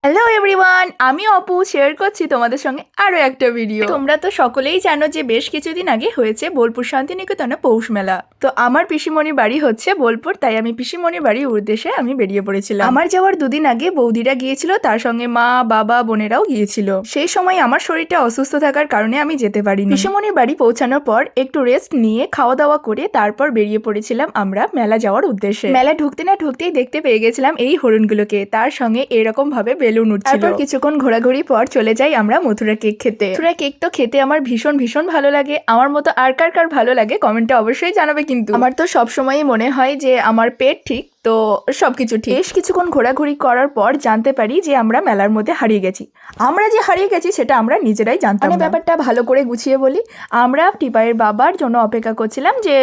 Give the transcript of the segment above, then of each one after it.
Hello everyone, আমি Apu share করছি তোমাদের সঙ্গে আরও একটা ভিডিও। তোমরা তো সকলেই জানো যে বেশ কিছুদিন আগে হয়েছে বোলপুর শান্তিনিকেতনে পৌষ মেলা। তো আমার পিসিমণির বাড়ি হচ্ছে বোলপুর, তাই আমি পিসিমণির বাড়ির উদ্দেশ্যে আমি বেরিয়ে পড়েছিলাম। আমার যাওয়ার দুদিন আগে বৌদিরা গিয়েছিল, তার সঙ্গে মা বাবা বোনেরাও গিয়েছিল। সেই সময় আমার শরীরটা অসুস্থ থাকার কারণে আমি যেতে পারিনি। পিসিমণির বাড়ি পৌঁছানোর পর একটু রেস্ট নিয়ে খাওয়া দাওয়া করে তারপর বেরিয়ে পড়েছিলাম আমরা মেলা যাওয়ার উদ্দেশ্যে। মেলা ঢুকতে না ঢুকতেই দেখতে পেয়ে গেছিলাম এই হরিণগুলোকে, তার সঙ্গে এরকম ভাবে বেলুন উঠছিল। তারপর কিছুক্ষণ ঘোরাঘুরি পর চলে যাই আমরা মথুরা কেক খেতে। মথুরা কেক তো খেতে আমার ভীষণ ভীষণ ভালো লাগে। আমার মতো আর কার কার ভালো লাগে কমেন্টে অবশ্যই জানাবে। কিন্তু আমার তো সবসময়ই মনে হয় যে আমার পেট ঠিক তো সবকিছু ঠিক। বেশ কিছুক্ষণ ঘোরাঘুরি করার পর জানতে পারি যে আমরা মেলার মধ্যে হারিয়ে গেছি। আমরা যে হারিয়ে গেছি সেটা আমরা নিজেরাই জানতাম না। ব্যাপারটা ভালো করে গুছিয়ে বলি, আমরা টিপাইয়ের বাবার জন্য অপেক্ষা করছিলাম যে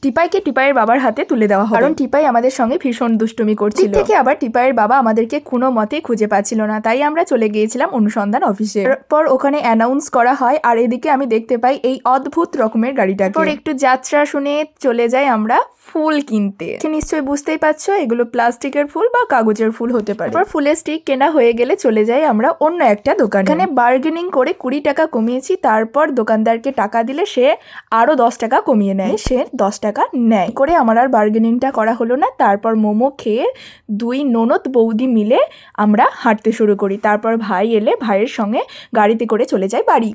টিপাইকে টিপাইয়ের বাবার হাতে তুলে দেওয়া হবে, কারণ টিপাই আমাদের সঙ্গে ভীষণ দুষ্টুমি করছিল। থেকে আবার টিপাইয়ের বাবা আমাদেরকে কোনো মতেই খুঁজে পাচ্ছিল না, তাই আমরা চলে গিয়েছিলাম অনুসন্ধান অফিসে। তারপর ওখানে অ্যানাউন্স করা হয়, আর এদিকে আমি দেখতে পাই এই অদ্ভুত রকমের গাড়িটাকে। তারপর একটু যাত্রা শুনে চলে যাই আমরা ফুল কিনতে। নিশ্চয়ই বুঝতেই পারছো এগুলো প্লাস্টিকের ফুল বা কাগজের ফুল হতে পারে। তারপর ফুলের স্টিক কেনা হয়ে গেলে চলে যাই আমরা অন্য একটা দোকানে। এখানে বার্গেনিং করে 20 টাকা কমিয়েছি। তারপর দোকানদারকে টাকা দিলে সে আরো 10 টাকা কমিয়ে নেয়, সে 10 টাকা নেয় করে। আমার আর বার্গেনিংটা করা হলো না। তারপর মোমো খেয়ে দুই ননদ বৌদি মিলে আমরা হাঁটতে শুরু করি। তারপর ভাই এলে ভাইয়ের সঙ্গে গাড়িতে করে চলে যাই বাড়ি।